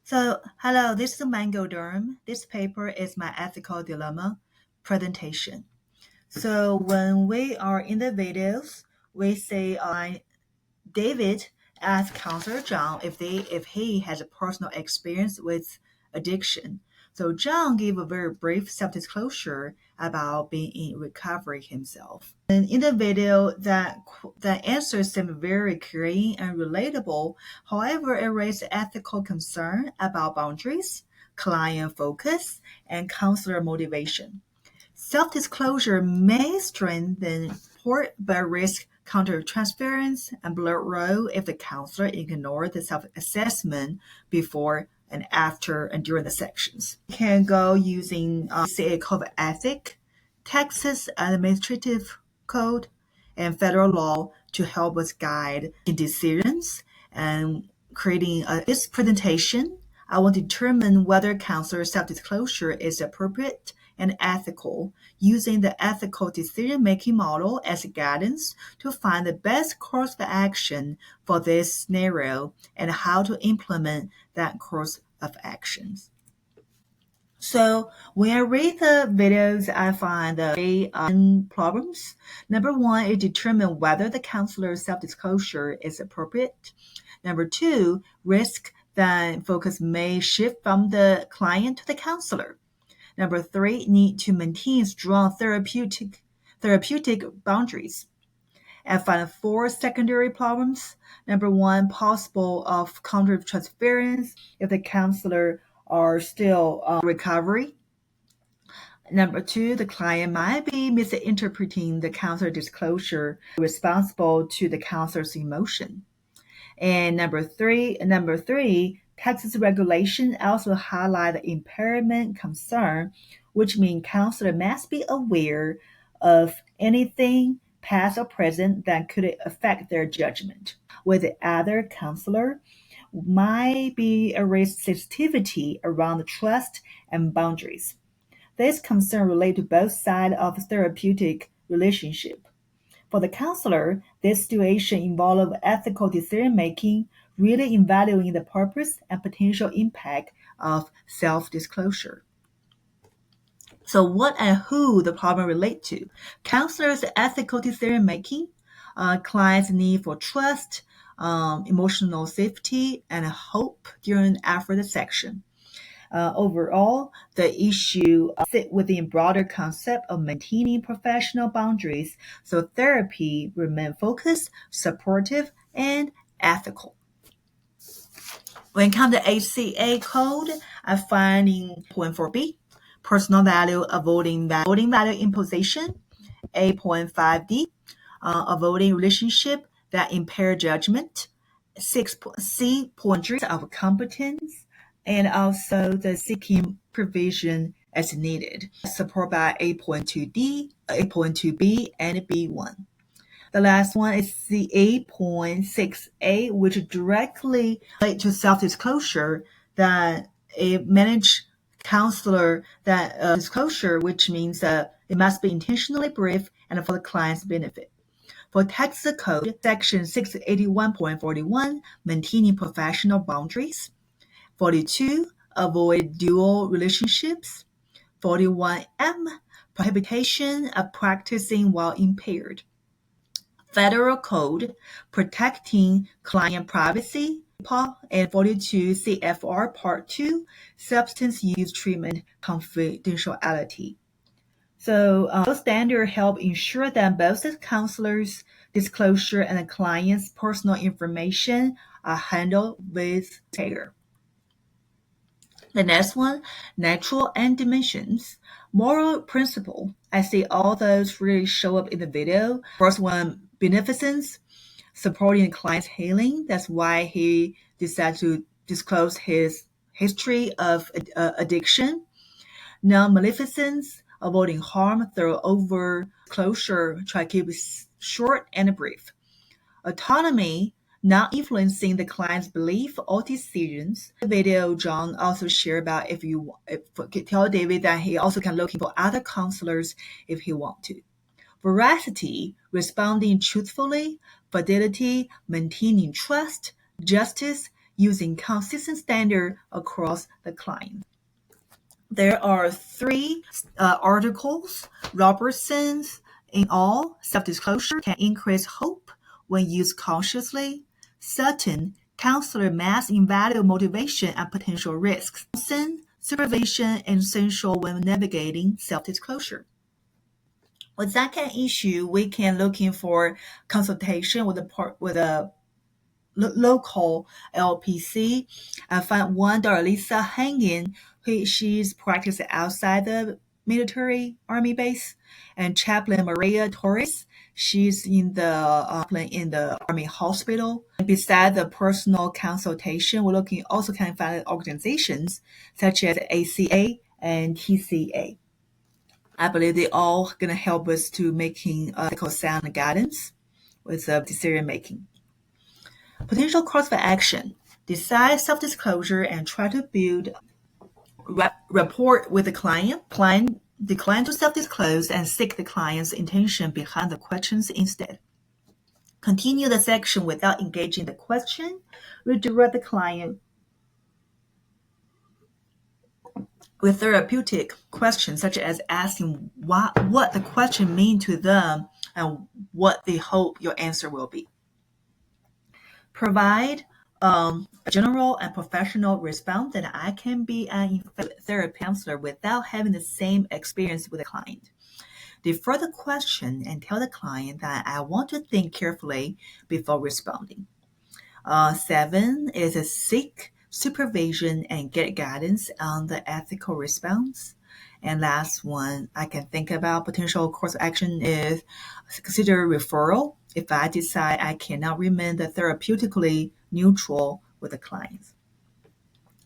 Hello, this is Mango Derm. This paper is my ethical dilemma presentation. So, when we are in the videos, we say David asked Counselor John if he has a personal experience with addiction. So John gave a very brief self-disclosure about being in recovery himself. And in the video, that answer seemed very clear and relatable. However, it raised ethical concern about boundaries, client focus, and counselor motivation. Self-disclosure may strengthen support but risk counter-transference and blur role if the counselor ignored the self-assessment before and after and during the sections. You can go using CA Code of Ethics, Texas Administrative Code, and federal law to help us guide in decisions and creating this presentation. I want to determine whether counselor self-disclosure is appropriate and ethical, using the ethical decision-making model as guidance to find the best course of action for this scenario and how to implement that course of actions. So when I read the videos, I find the three problems. Number one is determine whether the counselor's self-disclosure is appropriate. Number two, risk that focus may shift from the client to the counselor. Number three, need to maintain strong therapeutic boundaries. And find four secondary problems. Number one, possible of counter-transference if the counselor are still recovery. Number two, the client might be misinterpreting the counselor disclosure responsible to the counselor's emotion. And number three, Texas regulation also highlight the impairment concern, which means counselor must be aware of anything past or present that could affect their judgment. With the other counselor might be a risk sensitivity around the trust and boundaries. This concern relate to both sides of a therapeutic relationship. For the counselor, this situation involves ethical decision-making, really evaluating the purpose and potential impact of self-disclosure. So what and who the problem relate to? Counselors' ethical decision-making, clients' need for trust, emotional safety, and hope during and after the section. Overall, the issue fit within broader concept of maintaining professional boundaries, so therapy remain focused, supportive, and ethical. When it comes to HCA code, I find in point 4B, personal value avoiding value imposition, 8.5D, avoiding relationship that impair judgment, 6C, boundaries of competence, and also the seeking provision as needed, supported by 8.2D, 8.2B, and B1. The last one is the 8.6A, which directly relates to self-disclosure that a managed counselor that disclosure, which means it must be intentionally brief and for the client's benefit. For Texas Code, Section 681.41, maintaining professional boundaries. 42, avoid dual relationships. 41M, prohibition of practicing while impaired. Federal Code, protecting client privacy, and 42 CFR Part 2, substance use treatment confidentiality. So those standards help ensure that both the counselor's disclosure and the client's personal information are handled with care. The next one, natural and dimensions. Moral principle. I see all those really show up in the video. First one, beneficence, supporting the client's healing. That's why he decided to disclose his history of addiction. Non-maleficence, avoiding harm through over-closure, try to keep it short and brief. Autonomy, not influencing the client's belief or decisions. The video John also shared about tell David that he also can look for other counselors if he want to. Veracity, responding truthfully. Fidelity, maintaining trust. Justice, using consistent standard across the client. There are 3 articles. Robertson's in all, self-disclosure can increase hope when used consciously. Sutton, counselor mass invalidate motivation and potential risks. Johnson, supervision essential when navigating self-disclosure. With that kind of issue, we can looking for consultation with a local LPC. I found one, Dr. Lisa Hangin, she's practicing outside the military army base, and Chaplain Maria Torres, she's in the army hospital. And beside the personal consultation, we're looking also can find organizations such as ACA and TCA. I believe they all gonna help us to making ethical sound guidance with decision making. Potential course of action: decide self-disclosure and try to build rapport with the client. Client decline to self-disclose and seek the client's intention behind the questions instead. Continue the section without engaging the question. Redirect the client with therapeutic questions such as asking what the question means to them and what they hope your answer will be. Provide a general and professional response that I can be an therapy counselor without having the same experience with the client. Defer the question and tell the client that I want to think carefully before responding. 7 is seek supervision and get guidance on the ethical response. And last one I can think about potential course of action is consider referral if I decide I cannot remain therapeutically neutral with the client.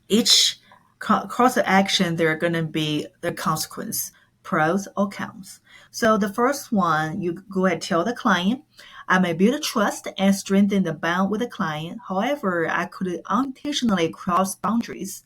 Each course of action, there are going to be the consequence, pros or cons. So the first one, you go ahead and tell the client, I may build trust and strengthen the bond with the client. However, I could unintentionally cross boundaries,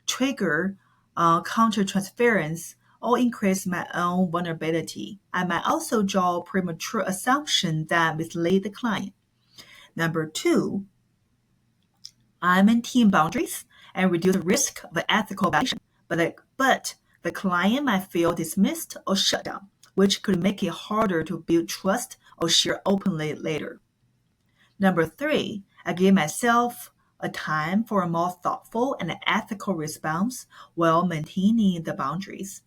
trigger counter-transference, or increase my own vulnerability. I might also draw premature assumptions that mislead the client. Number 2, I maintain boundaries and reduce the risk of ethical violation, but the client might feel dismissed or shut down, which could make it harder to build trust or share openly later. Number 3, I give myself a time for a more thoughtful and ethical response while maintaining the boundaries.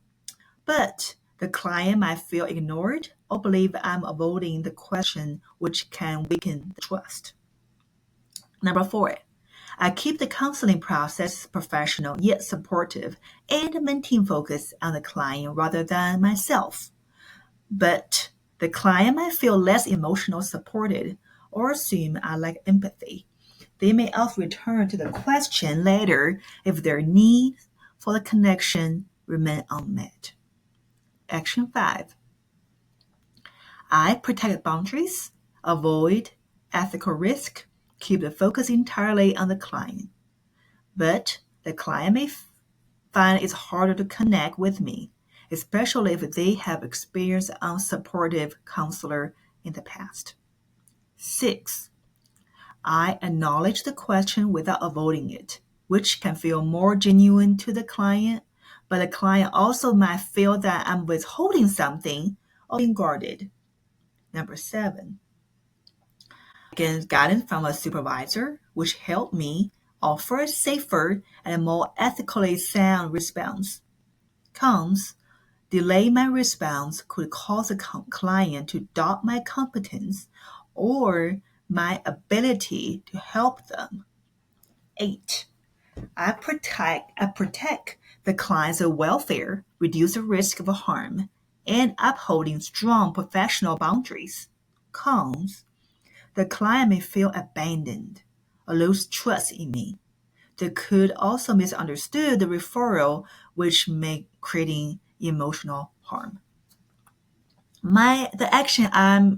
But the client might feel ignored or believe I'm avoiding the question, which can weaken the trust. Number 4, I keep the counseling process professional yet supportive and maintain focus on the client rather than myself. But the client might feel less emotional supported or assume I lack empathy. They may also return to the question later if their needs for the connection remain unmet. Action 5. I protect boundaries, avoid ethical risk, keep the focus entirely on the client. But the client may find it's harder to connect with me, especially if they have experienced an unsupportive counselor in the past. 6. I acknowledge the question without avoiding it, which can feel more genuine to the client, but the client also might feel that I'm withholding something or being guarded. Number 7. Get guidance from a supervisor, which helped me offer a safer and more ethically sound response. Cons: delay my response could cause a client to doubt my competence or my ability to help them. 8. I protect the client's welfare, reduce the risk of harm, and upholding strong professional boundaries. Cons: the client may feel abandoned or lose trust in me. They could also misunderstand the referral, which may creating emotional harm. The action I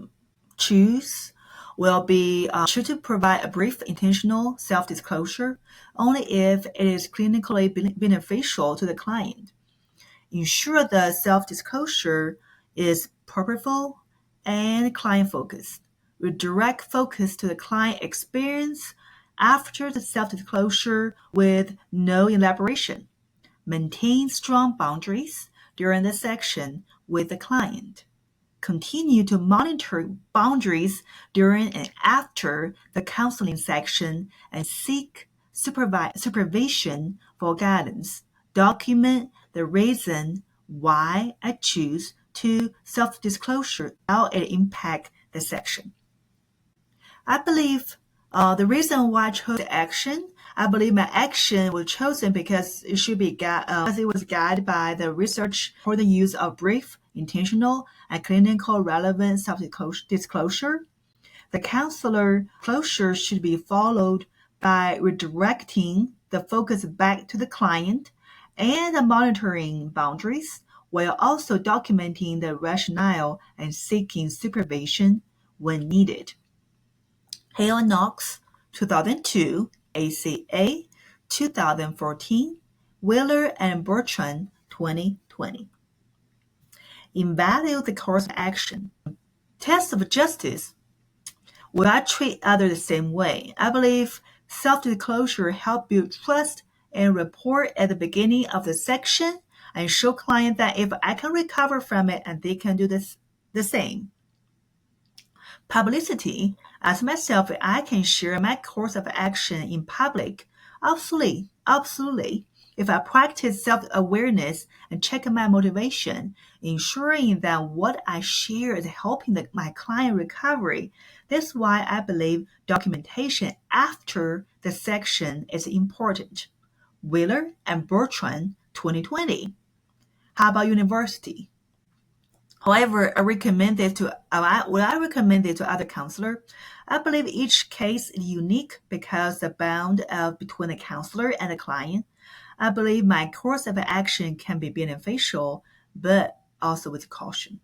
choose will be choose to provide a brief intentional self-disclosure only if it is clinically beneficial to the client. Ensure the self-disclosure is purposeful and client-focused. Redirect focus to the client experience after the self-disclosure with no elaboration. Maintain strong boundaries during the section with the client. Continue to monitor boundaries during and after the counseling section and seek supervision for guidance. Document the reason why I choose to self-disclosure, how it impacts the section. I believe the reason why I chose the action, I believe my action was chosen because it should be because it was guided by the research for the use of brief, intentional, and clinical relevant self-disclosure. The counselor closure should be followed by redirecting the focus back to the client and monitoring boundaries, while also documenting the rationale and seeking supervision when needed. Hale Knox, 2002, ACA, 2014, Wheeler and Bertrand, 2020. Evaluate the course of action. Test of justice. Will I treat others the same way? I believe self-disclosure helps build trust and rapport at the beginning of the section and show client that if I can recover from it and they can do the same. Publicity. Ask myself if I can share my course of action in public. Absolutely. If I practice self-awareness and check my motivation, ensuring that what I share is helping my client recovery. That's why I believe documentation after the section is important. Wheeler and Bertrand, 2020. How about university? However, would I recommend it to other counselor? I believe each case is unique because the bond between the counselor and the client. I believe my course of action can be beneficial, but also with caution.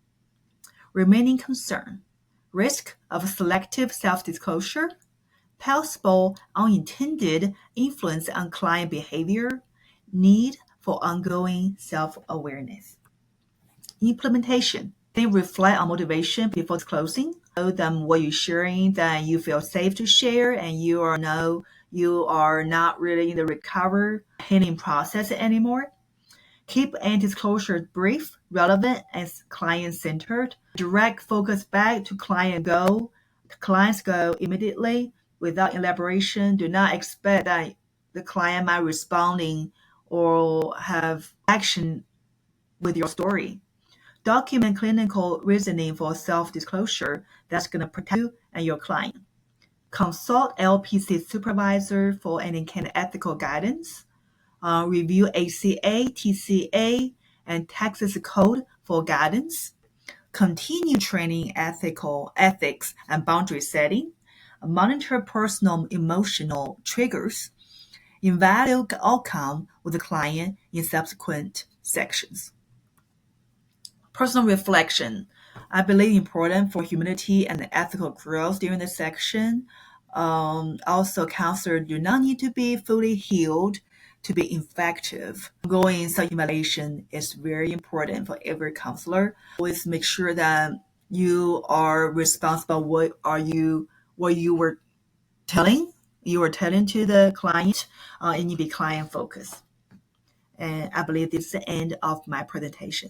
Remaining concern. Risk of selective self-disclosure. Possible unintended influence on client behavior. Need for ongoing self-awareness. Implementation. Then reflect on motivation before disclosing. Know them what you're sharing, that you feel safe to share, and you are not really in the recovery healing process anymore. Keep any disclosure brief, relevant, and client-centered. Direct focus back to client's goal immediately without elaboration. Do not expect that the client might responding or have action with your story. Document clinical reasoning for self-disclosure that's going to protect you and your client. Consult LPC supervisor for any kind of ethical guidance. Review ACA, TCA, and Texas Code for guidance. Continue training ethics and boundary setting. Monitor personal emotional triggers. Evaluate outcome with the client in subsequent sections. Personal reflection. I believe important for humility and ethical growth during the section. Also, counselors do not need to be fully healed to be effective. Ongoing self-evaluation is very important for every counselor. Always make sure that you are responsible. What you were telling to the client, and you be client focused. And I believe this is the end of my presentation.